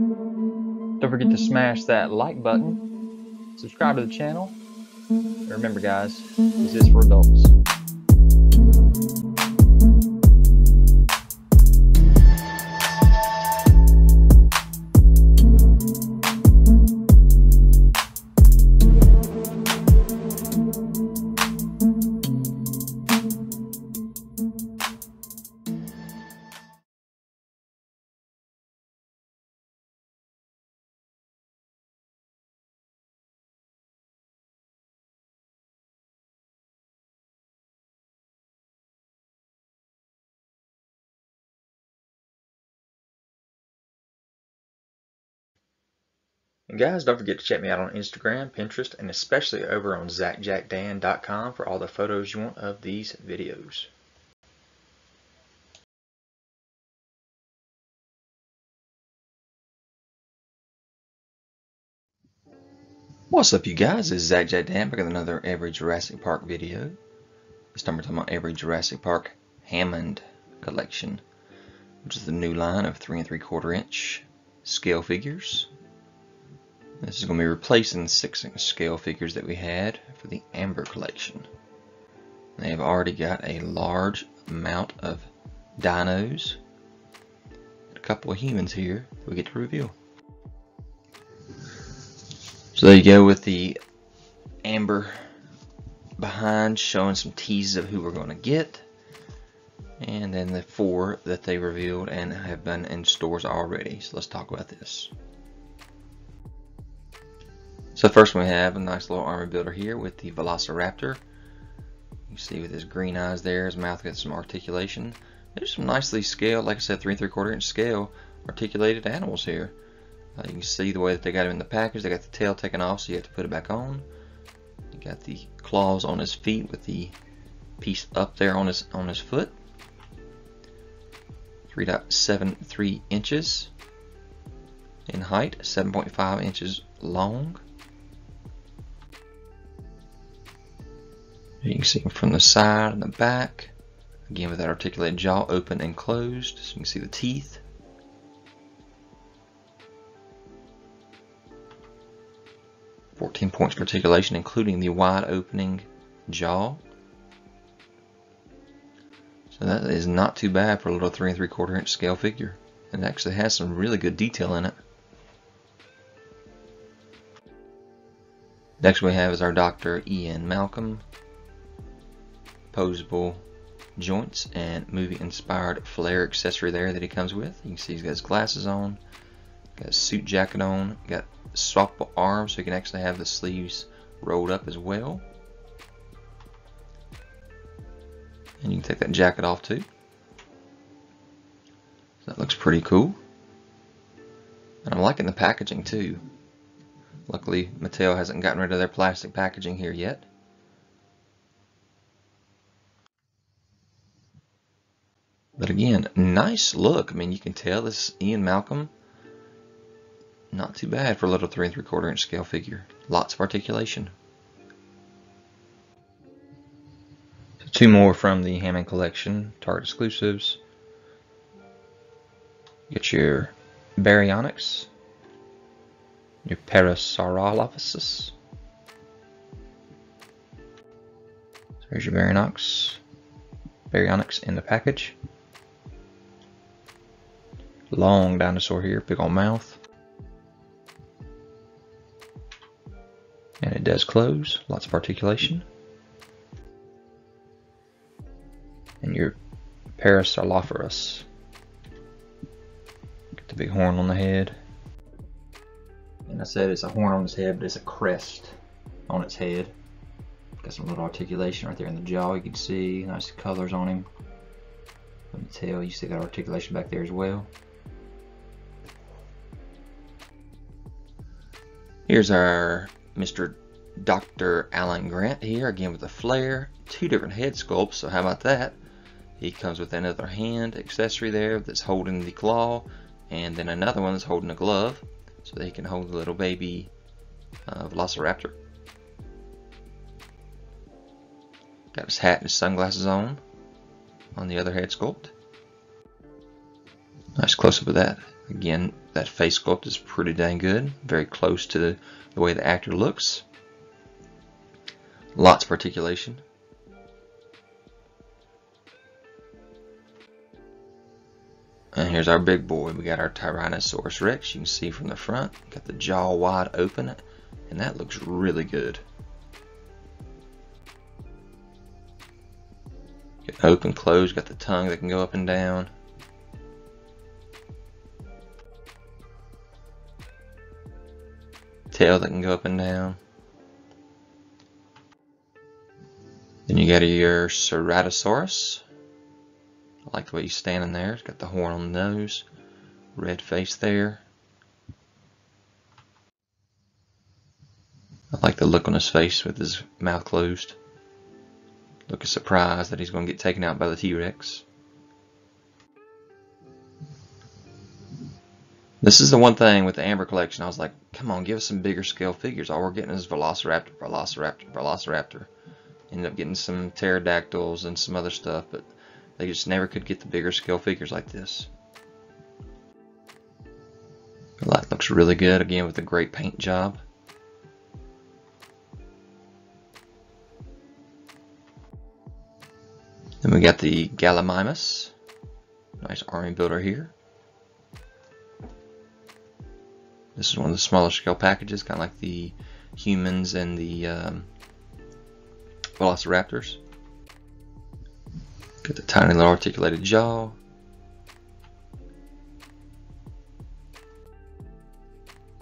Don't forget to smash that like button, subscribe to the channel, and remember guys, this is for adults. And guys, don't forget to check me out on Instagram, Pinterest, and especially over on ZacJacDan.com for all the photos you want of these videos. What's up you guys, this is ZacJacDan back with another Every Jurassic Park video. This time we're talking about Every Jurassic Park Hammond collection, which is the new line of 3 3/4 inch scale figures. This is going to be replacing the 6-inch scale figures that we had for the Amber collection. They've already got a large amount of dinos, a couple of humans here that we get to reveal. So there you go with the Amber behind, showing some teases of who we're going to get, and then the 4 that they revealed and have been in stores already. So let's talk about this. So first we have a nice little armor builder here with the Velociraptor. You see with his green eyes there, his mouth got some articulation. There's some nicely scaled, like I said, 3 3/4 inch scale articulated animals here. You can see the way that they got him in the package. They got the tail taken off, so you have to put it back on. You got the claws on his feet with the piece up there on his foot. 3.73 inches in height, 7.5 inches long. You can see him from the side and the back. Again with that articulated jaw, open and closed, so you can see the teeth. "14 points of articulation, including the wide opening jaw." So that is not too bad for a little 3 3/4 inch scale figure. It actually has some really good detail in it. Next we have is our Dr. Ian Malcolm. Posable joints and movie inspired flare accessory there that he comes with. You can see he's got his glasses on, got his suit jacket on, got swappable arms so you can actually have the sleeves rolled up as well. And you can take that jacket off too. So that looks pretty cool. And I'm liking the packaging too. Luckily Mattel hasn't gotten rid of their plastic packaging here yet. But again, nice look. I mean, you can tell this Ian Malcolm, not too bad for a little 3 3/4 inch scale figure. Lots of articulation. So 2 more from the Hammond collection, Target exclusives. Get your Baryonyx, your Parasaurolophus. So here's your Baryonyx in the package. Long dinosaur here, big old mouth. And it does close, lots of articulation. And your Parasaurolophus. Got the big horn on the head. And I said it's a horn on its head, but it's a crest on its head. Got some little articulation right there in the jaw, you can see. Nice colors on him. On the tail, you still got articulation back there as well. Here's our Mr. Dr. Alan Grant here, again with the flare. 2 different head sculpts, so how about that? He comes with another hand accessory there that's holding the claw, and then another one that's holding a glove, so that he can hold the little baby Velociraptor. Got his hat and his sunglasses on the other head sculpt. Nice close up of that. Again, that face sculpt is pretty dang good. Very close to the way the actor looks. Lots of articulation. And here's our big boy. We got our Tyrannosaurus Rex. You can see from the front. Got the jaw wide open. And that looks really good. Got open, closed. Got the tongue that can go up and down. Tail that can go up and down. Then you got your Ceratosaurus. I like the way he's standing there. He's got the horn on the nose, red face there. I like the look on his face with his mouth closed. Look of surprise that he's going to get taken out by the T-Rex. This is the one thing with the Amber collection. I was like, come on, give us some bigger scale figures. All we're getting is Velociraptor, Velociraptor, Velociraptor. Ended up getting some pterodactyls and some other stuff, but they just never could get the bigger scale figures like this. That looks really good, again with a great paint job. Then we got the Gallimimus. Nice army builder here. This is one of the smaller scale packages, kind of like the humans and the Velociraptors. Got the tiny little articulated jaw.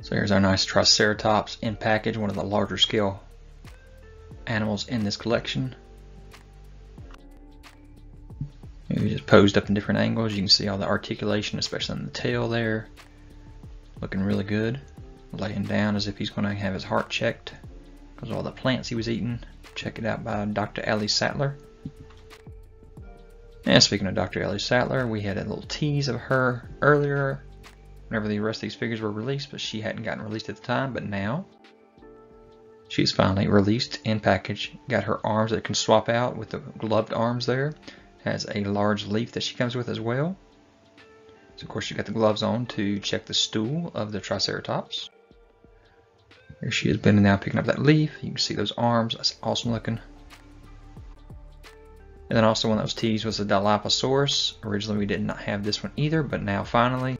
So here's our nice Triceratops in package, one of the larger scale animals in this collection. Maybe just posed up in different angles. You can see all the articulation, especially on the tail there. Looking really good. Laying down as if he's going to have his heart checked because of all the plants he was eating. Check it out by Dr. Ellie Sattler. And speaking of Dr. Ellie Sattler, we had a little tease of her earlier whenever the rest of these figures were released, but she hadn't gotten released at the time, but now she's finally released in package. Got her arms that can swap out with the gloved arms there. Has a large leaf that she comes with as well. So of course you got the gloves on to check the stool of the Triceratops. There she is bending down picking up that leaf. You can see those arms. That's awesome looking. And then also one that was teased was the Dilophosaurus. Originally we did not have this one either, but now finally.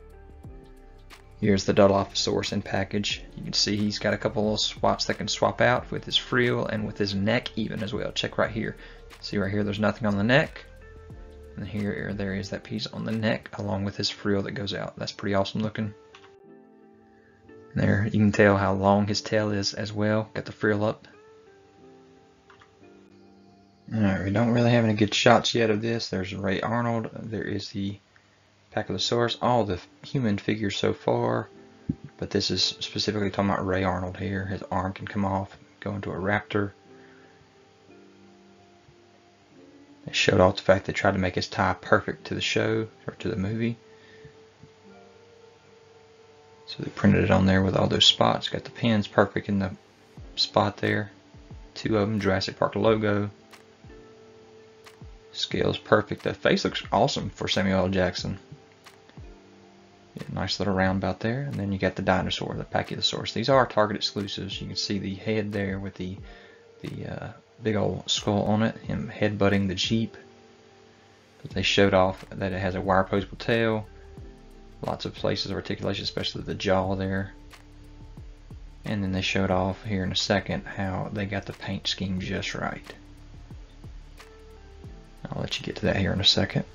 Here's the Dilophosaurus in package. You can see he's got a couple little spots that can swap out with his frill and with his neck even as well. Check right here. See right here there's nothing on the neck. And here there is that piece on the neck along with his frill that goes out. That's pretty awesome looking. There you can tell how long his tail is as well. Got the frill up. Alright, we don't really have any good shots yet of this. There's Ray Arnold. There is the Brachiosaurus. All the human figures so far. But this is specifically talking about Ray Arnold here. His arm can come off, go into a raptor. They showed off the fact they tried to make his tie perfect to the show, or to the movie. So they printed it on there with all those spots. Got the pins perfect in the spot there. Two of them, Jurassic Park logo. Scale's perfect. The face looks awesome for Samuel L. Jackson. Yeah, nice little roundabout there. And then you got the dinosaur, the Brachiosaurus. These are Target exclusives. You can see the head there with the big old skull on it, him headbutting the Jeep. But they showed off that it has a wire posable tail, lots of places of articulation, especially the jaw there. And then they showed off here in a second how they got the paint scheme just right. I'll let you get to that here in a second.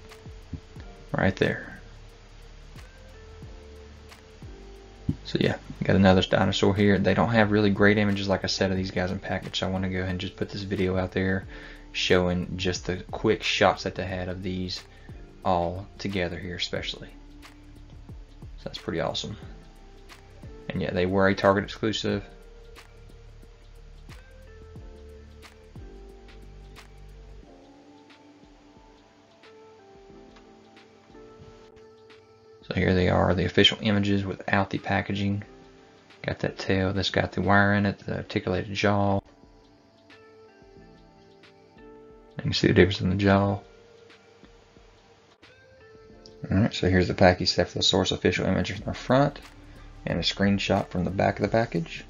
Right there. So yeah, got another dinosaur here. They don't have really great images, like I said, of these guys in package. So I want to go ahead and just put this video out there showing just the quick shots that they had of these all together here especially. So that's pretty awesome. And yeah, they were a Target exclusive. So here they are, the official images without the packaging. Got that tail, that's got the wire in it, the articulated jaw. You can see the difference in the jaw. Alright, so here's the package set for the source official image from the front and a screenshot from the back of the package.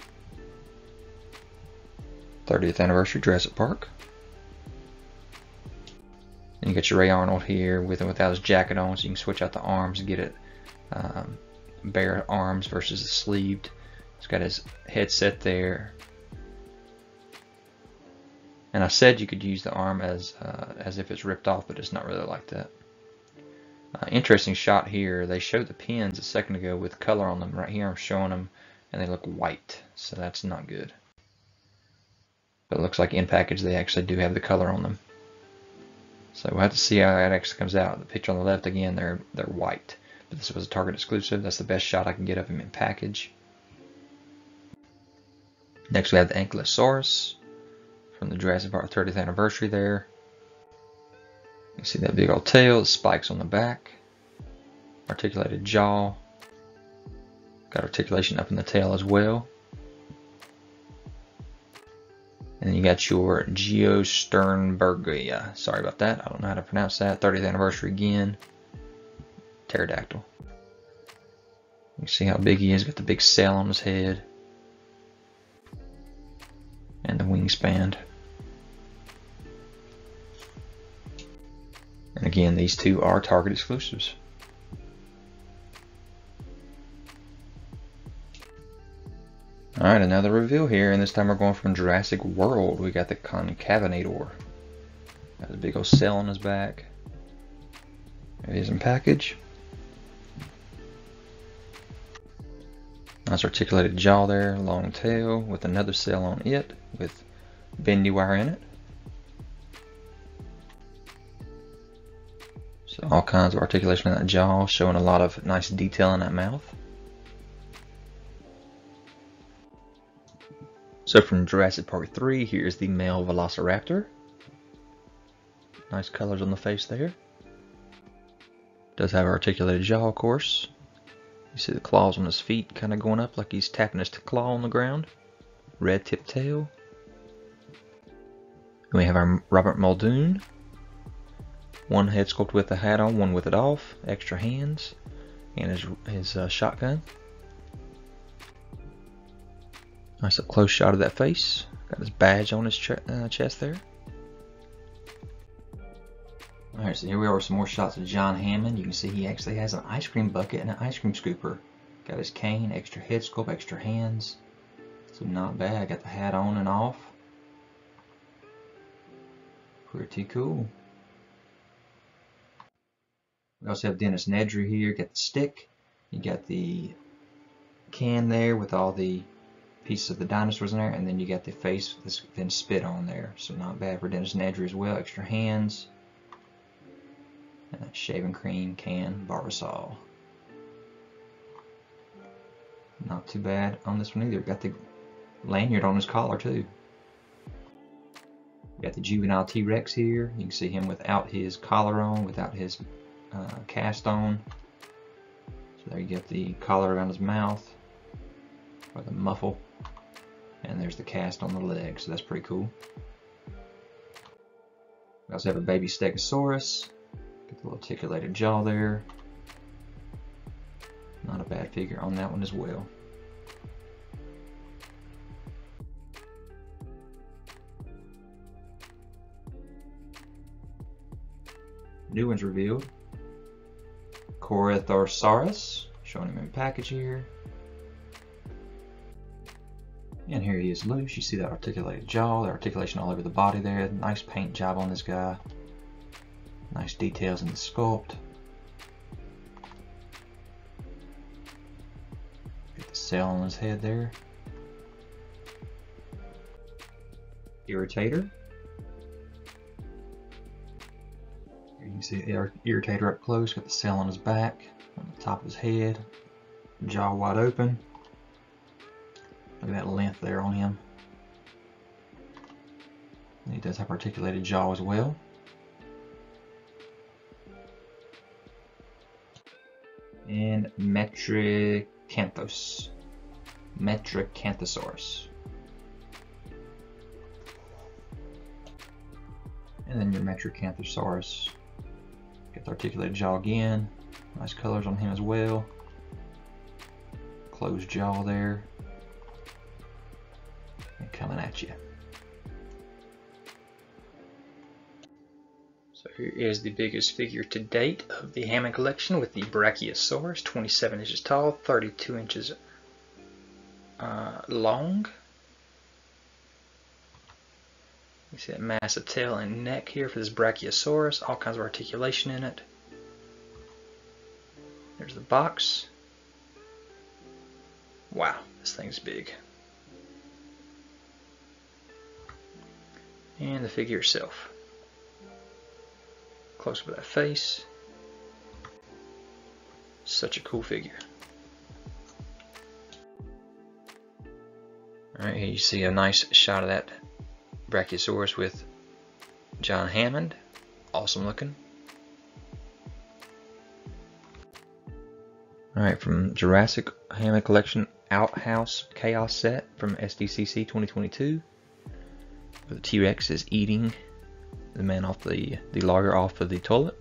30th anniversary Jurassic Park. And you got your Ray Arnold here with and without his jacket on, so you can switch out the arms and get it bare arms versus the sleeved. He's got his headset there. And I said you could use the arm as if it's ripped off, but it's not really like that. Interesting shot here. They showed the pins a second ago with color on them. Right here I'm showing them and they look white, so that's not good. But it looks like in package they actually do have the color on them. So we'll have to see how that actually comes out. The picture on the left, again, they're white. But this was a Target exclusive. That's the best shot I can get of him in package. Next we have the Ankylosaurus from the Jurassic Park 30th anniversary there. You see that big old tail, the spikes on the back, articulated jaw, got articulation up in the tail as well. And then you got your Geosternbergia, sorry about that, I don't know how to pronounce that, 30th anniversary again, pterodactyl. You can see how big he is, got the big sail on his head, and the wingspan. And again, these two are Target exclusives. Alright, another reveal here, and this time we're going from Jurassic World. We got the Concavenator. Got a big old cell on his back. There it is in package. Nice articulated jaw there, long tail with another cell on it with bendy wire in it. So all kinds of articulation in that jaw, showing a lot of nice detail in that mouth. So from Jurassic Park 3, here's the male Velociraptor. Nice colors on the face there. Does have articulated jaw, of course. You see the claws on his feet kind of going up like he's tapping his claw on the ground. Red tip tail. And we have our Robert Muldoon. One head sculpt with the hat on, one with it off, extra hands, and his shotgun. Nice up close shot of that face. Got his badge on his chest there. Alright, so here we are with some more shots of John Hammond. You can see he actually has an ice cream bucket and an ice cream scooper. Got his cane, extra head sculpt, extra hands. So not bad. Got the hat on and off. Pretty cool. We also have Dennis Nedry here. Got the stick. You got the can there with all the pieces of the dinosaurs in there, and then you got the face that's been spit on there. So not bad for Dennis Nedry as well. Extra hands. And that shaving cream can Barbasol. Not too bad on this one either. Got the lanyard on his collar too. Got the juvenile T-Rex here. You can see him without his collar on, without his cast on. So there you get the collar around his mouth, or the muffle, and there's the cast on the leg. So that's pretty cool. We also have a baby Stegosaurus. Get the little articulated jaw there. Not a bad figure on that one as well. New ones revealed. Carnotarous, showing him in package here. And here he is loose. You see that articulated jaw, the articulation all over the body there. Nice paint job on this guy. Nice details in the sculpt. Get the cell on his head there. Irritator. Here you can see the Irritator up close. Got the cell on his back, on the top of his head. Jaw wide open. Look at that length there on him. And he does have articulated jaw as well. And Metricanthosaurus. And then your Metricanthosaurus. Get the articulated jaw again. Nice colors on him as well. Closed jaw there. And coming at you. So here is the biggest figure to date of the Hammond collection with the Brachiosaurus, 27 inches tall, 32 inches long. You see that massive tail and neck here for this Brachiosaurus, all kinds of articulation in it. There's the box. Wow, this thing's big. And the figure itself. Close up of that face. Such a cool figure. Alright, here you see a nice shot of that Brachiosaurus with John Hammond. Awesome looking. Alright, from Jurassic Hammond Collection Outhouse Chaos Set from SDCC 2022. The T-Rex is eating the man off the logger off of the toilet.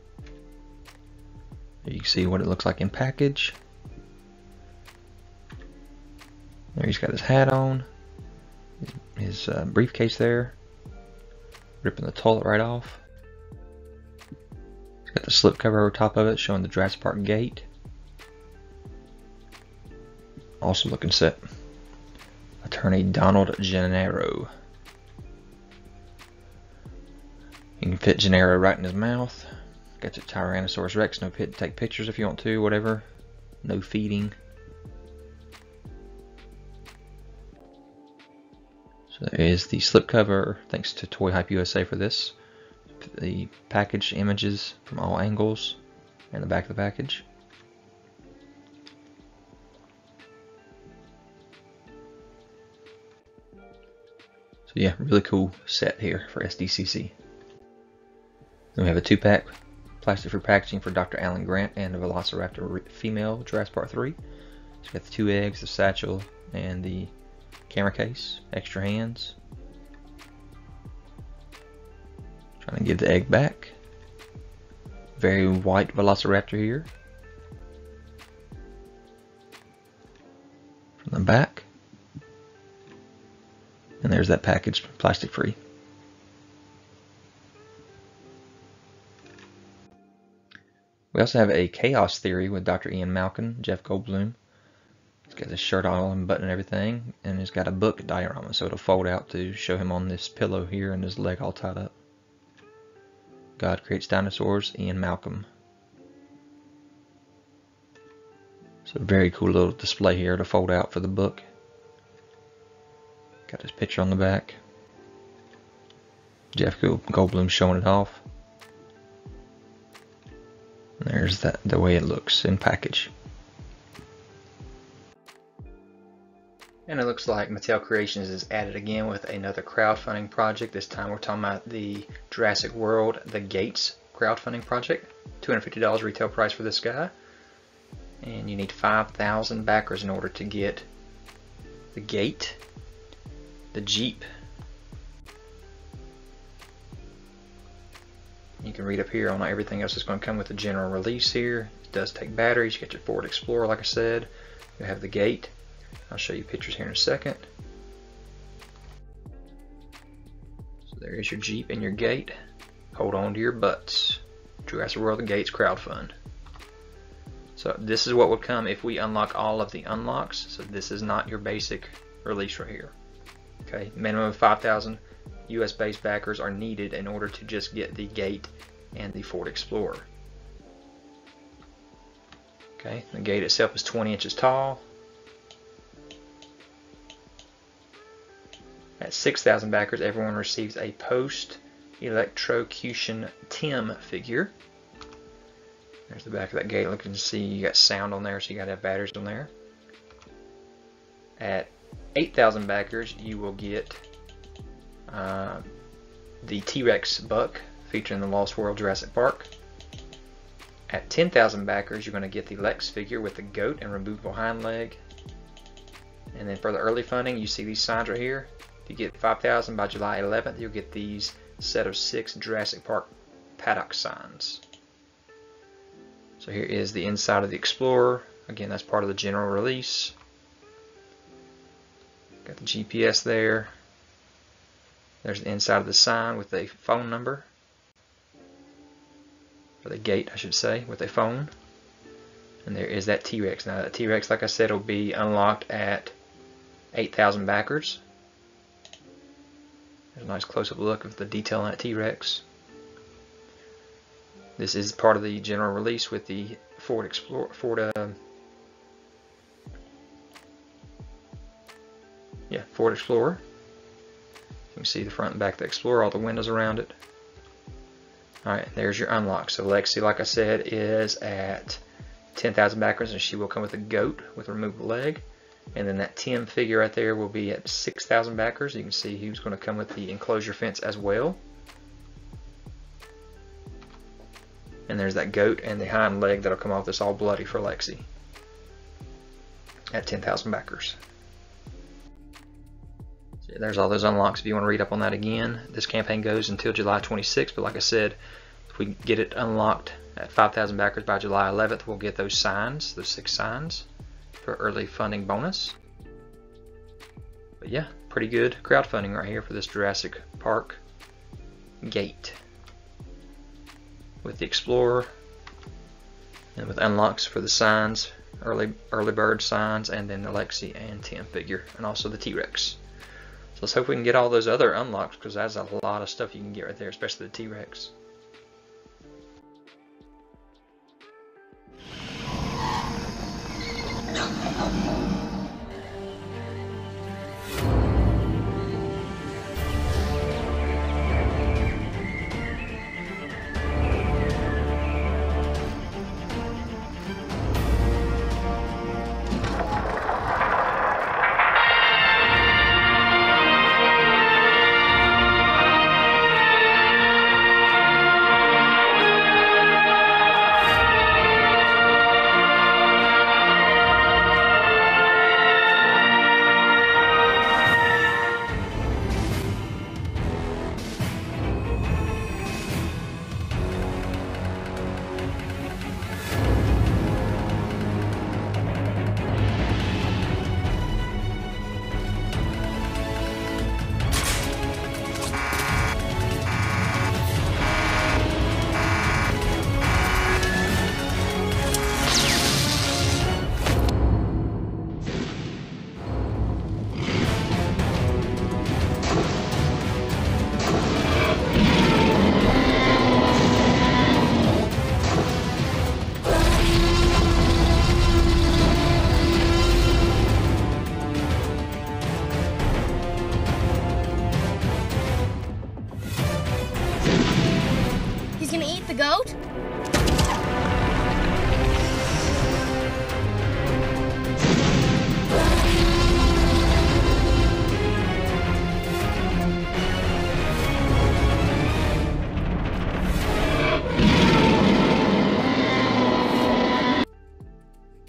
There you can see what it looks like in package. There he's got his hat on, his briefcase there, ripping the toilet right off. He's got the slip cover over top of it showing the Jurassic Park gate. Awesome looking set. Attorney Donald Gennaro. You can fit Gennaro right in his mouth. Got your Tyrannosaurus Rex, no pit to take pictures if you want to, whatever. No feeding. So there is the slipcover, thanks to Toy Hype USA for this. The package images from all angles and the back of the package. So yeah, really cool set here for SDCC. Then we have a 2-pack plastic-free packaging for Dr. Alan Grant and the Velociraptor female Jurassic Park 3. So we got the 2 eggs, the satchel, and the camera case. Extra hands. Trying to give the egg back. Very white Velociraptor here. From the back. And there's that package, plastic-free. We also have a Chaos Theory with Dr. Ian Malcolm, Jeff Goldblum. He's got his shirt on and button and everything, and he's got a book diorama, so it'll fold out to show him on this pillow here and his leg all tied up. God Creates Dinosaurs, Ian Malcolm. So very cool little display here to fold out for the book. Got his picture on the back. Jeff Goldblum showing it off. And there's the way it looks in package. And it looks like Mattel Creations is at it again with another crowdfunding project. This time we're talking about the Jurassic World The Gates crowdfunding project. $250 retail price for this guy. And you need 5,000 backers in order to get the gate, the Jeep. You can read up here on everything else that's going to come with the general release here. It does take batteries. You get your Ford Explorer, like I said. You have the gate. I'll show you pictures here in a second. So there is your Jeep and your gate. Hold on to your butts. Jurassic World The Gates crowdfund. So this is what would come if we unlock all of the unlocks. So this is not your basic release right here. Okay, minimum of 5,000 US based backers are needed in order to just get the gate and the Ford Explorer. Okay, the gate itself is 20 inches tall. At 6,000 backers, everyone receives a post-electrocution Tim figure. There's the back of that gate. Look, you can see you got sound on there, so you got to have batteries on there. At 8,000 backers, you will get the T-Rex buck featuring the Lost World Jurassic Park. At 10,000 backers, you're going to get the Lex figure with the goat and removable hind leg. And then for the early funding, you see these signs right here. If you get 5,000 by July 11th, you'll get these set of 6 Jurassic Park paddock signs. So here is the inside of the Explorer. Again, that's part of the general release. Got the GPS there. There's the inside of the sign with a phone number. Or the gate, I should say, with a phone. And there is that T-Rex. Now that T-Rex, like I said, will be unlocked at 8,000 backers. There's a nice close-up look of the detail on that T-Rex. This is part of the general release with the Ford Explorer, Ford Explorer. You can see the front and back of the Explorer, all the windows around it. Alright, there's your unlock. So Lexi, like I said, is at 10,000 backers, and she will come with a goat with a removable leg. And then that Tim figure right there will be at 6,000 backers. You can see he was going to come with the enclosure fence as well. And there's that goat and the hind leg that'll come off this all bloody for Lexi at 10,000 backers. So there's all those unlocks if you want to read up on that again. This campaign goes until July 26th, but like I said, if we get it unlocked at 5,000 backers by July 11th, we'll get those signs, those 6 signs, for early funding bonus. But yeah, pretty good crowdfunding right here for this Jurassic Park gate with the Explorer and with unlocks for the signs, early bird signs, and then the Lexi and Tim figure, and also the T-Rex. So let's hope we can get all those other unlocks, because that's a lot of stuff you can get right there, especially the T-Rex. Goat?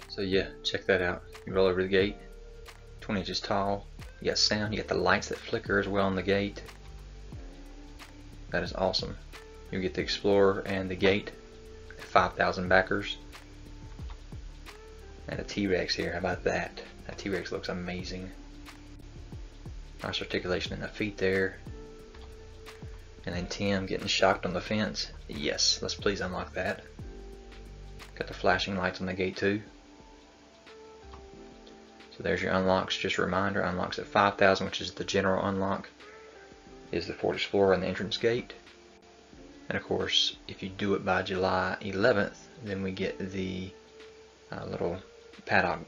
So yeah, check that out. You roll over the gate, 20 inches tall. You got sound, you got the lights that flicker as well on the gate. That is awesome. You get the Explorer and the gate at 5,000 backers. And a T-Rex here, how about that? That T-Rex looks amazing. Nice articulation in the feet there. And then Tim getting shocked on the fence. Yes, let's please unlock that. Got the flashing lights on the gate too. So there's your unlocks. Just a reminder, unlocks at 5,000, which is the general unlock, is the Ford Explorer and the entrance gate. And of course, if you do it by July 11th, then we get the little paddock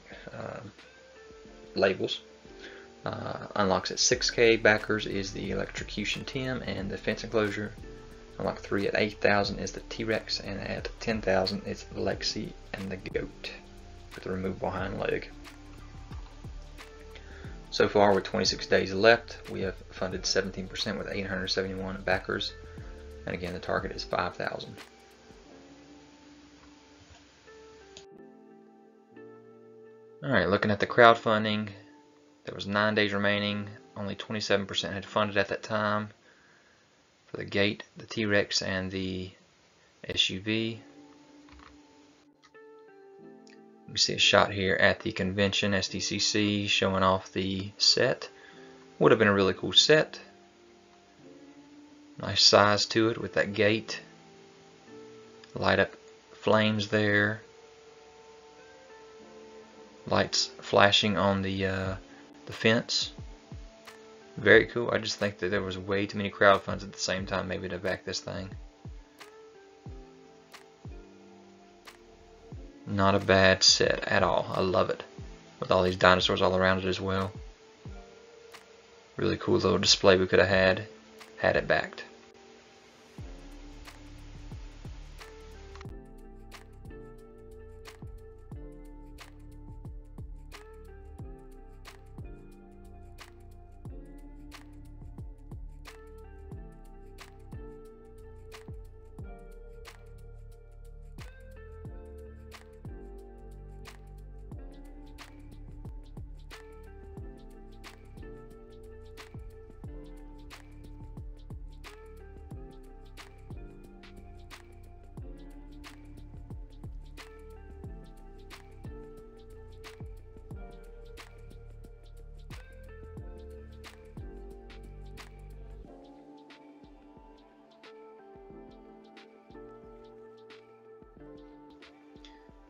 labels. Unlocks at 6K backers is the Electrocution Tim and the fence enclosure. Unlock 3 at 8,000 is the T-Rex, and at 10,000 it's Lexi and the goat with the removable hind leg. So far, with 26 days left, we have funded 17% with 871 backers. And again, the target is 5,000. Alright, looking at the crowdfunding, there was 9 days remaining. Only 27% had funded at that time for the gate, the T-Rex, and the SUV. You can see a shot here at the convention, SDCC, showing off the set. Would have been a really cool set. Nice size to it with that gate. Light up flames there. Lights flashing on the fence. Very cool. I just think that there was way too many crowd funds at the same time maybe to back this thing. Not a bad set at all. I love it. With all these dinosaurs all around it as well. Really cool little display we could have had it backed.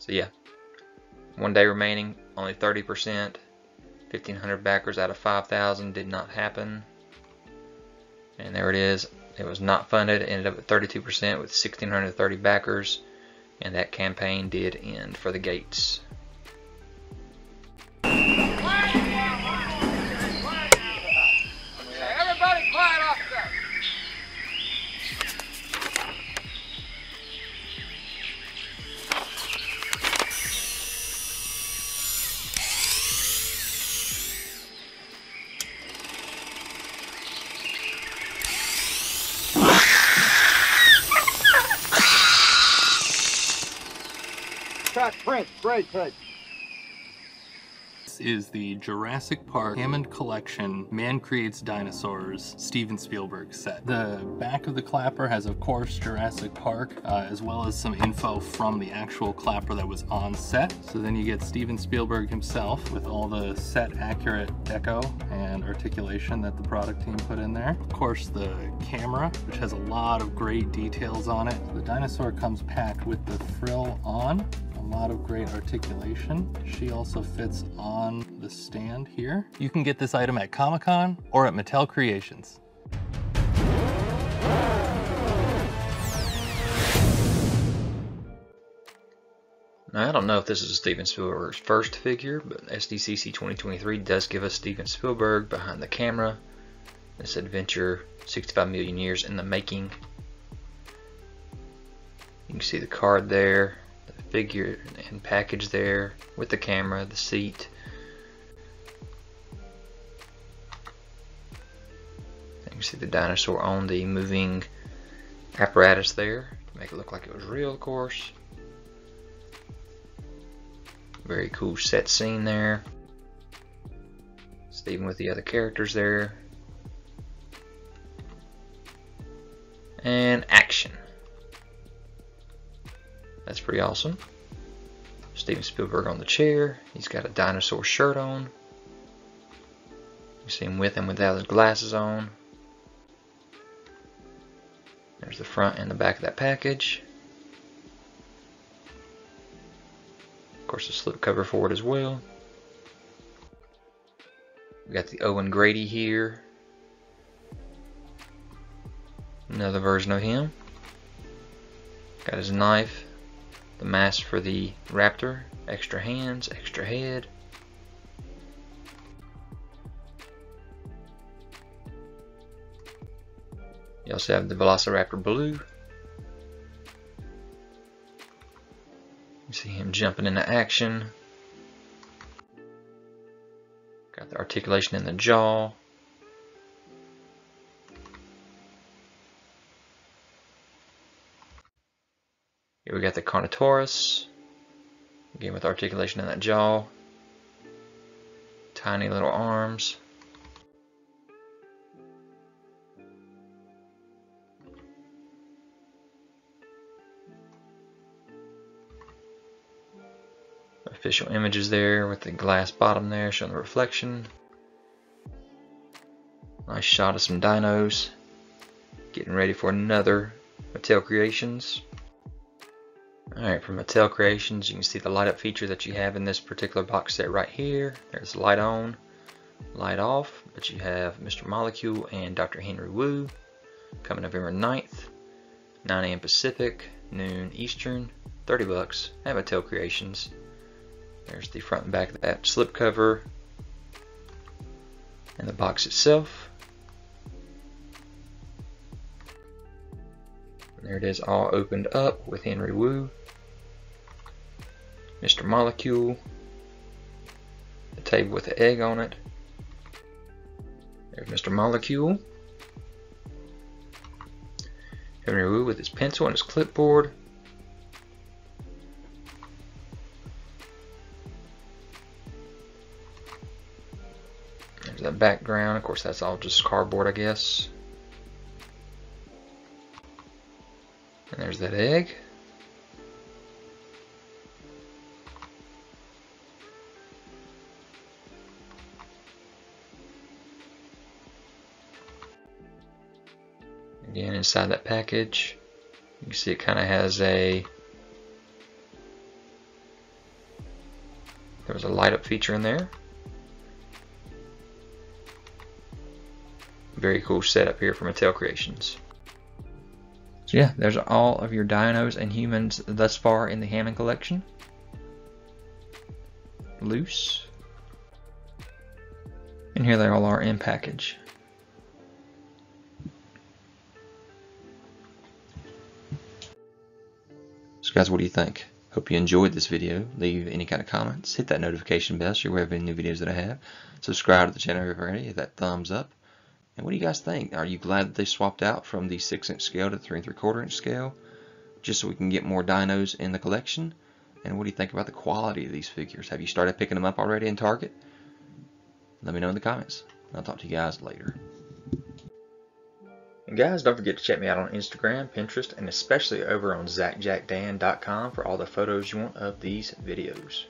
So yeah, 1 day remaining, only 30%, 1,500 backers out of 5,000 did not happen. And there it is. It was not funded. It ended up at 32% with 1,630 backers, and that campaign did end for the gates. Everybody quiet off there. Prince, great pitch. This is the Jurassic Park Hammond Collection Man Creates Dinosaurs Steven Spielberg set. The back of the clapper has, of course, Jurassic Park, as well as some info from the actual clapper that was on set. So then you get Steven Spielberg himself with all the set accurate deco and articulation that the product team put in there. Of course, the camera, which has a lot of great details on it. The dinosaur comes packed with the frill on. A lot of great articulation. She also fits on the stand here. You can get this item at Comic-Con or at Mattel Creations. Now, I don't know if this is Steven Spielberg's first figure, but SDCC 2023 does give us Steven Spielberg behind the camera. This adventure, 65 million years in the making. You can see the card there. Figure and package there with the camera, the seat. You can see the dinosaur on the moving apparatus there to make it look like it was real, of course. Very cool set scene there. Steven with the other characters there. And action. That's pretty awesome. Steven Spielberg on the chair. He's got a dinosaur shirt on. You see him with and without his glasses on. There's the front and the back of that package. Of course, the slip cover for it as well. We got the Owen Grady here. Another version of him. Got his knife. The mask for the raptor, extra hands, extra head. You also have the Velociraptor blue. You see him jumping into action. Got the articulation in the jaw. Here we got the Carnotarous, again with articulation in that jaw, tiny little arms. A Official images there with the glass bottom there showing the reflection. Nice shot of some dinos. Getting ready for another Mattel Creations. Alright, from Mattel Creations, you can see the light up feature that you have in this particular box set right here. There's light on, light off, but you have Mr. Molecule and Dr. Henry Wu coming November 9th, 9 a.m. Pacific, noon Eastern, $30 at Mattel Creations. There's the front and back of that slipcover and the box itself. There it is, all opened up with Henry Wu, Mr. Molecule, the table with the egg on it. There's Mr. Molecule, Henry Wu with his pencil and his clipboard. There's that background, of course that's all just cardboard, I guess. And there's that egg. Again, inside that package, you can see it kind of has there was a light up feature in there. Very cool setup here from Mattel Creations. So yeah, there's all of your dinos and humans thus far in the Hammond collection. Loose. And here they all are in package. So guys, what do you think? Hope you enjoyed this video. Leave any kind of comments. Hit that notification bell so you're aware of any new videos that I have. Subscribe to the channel if you've already. Hit that thumbs up. And what do you guys think? Are you glad that they swapped out from the 6-inch scale to the 3 3/4-inch scale? Just so we can get more dinos in the collection? And what do you think about the quality of these figures? Have you started picking them up already in Target? Let me know in the comments. I'll talk to you guys later. And guys, don't forget to check me out on Instagram, Pinterest, and especially over on ZacJacDan.com for all the photos you want of these videos.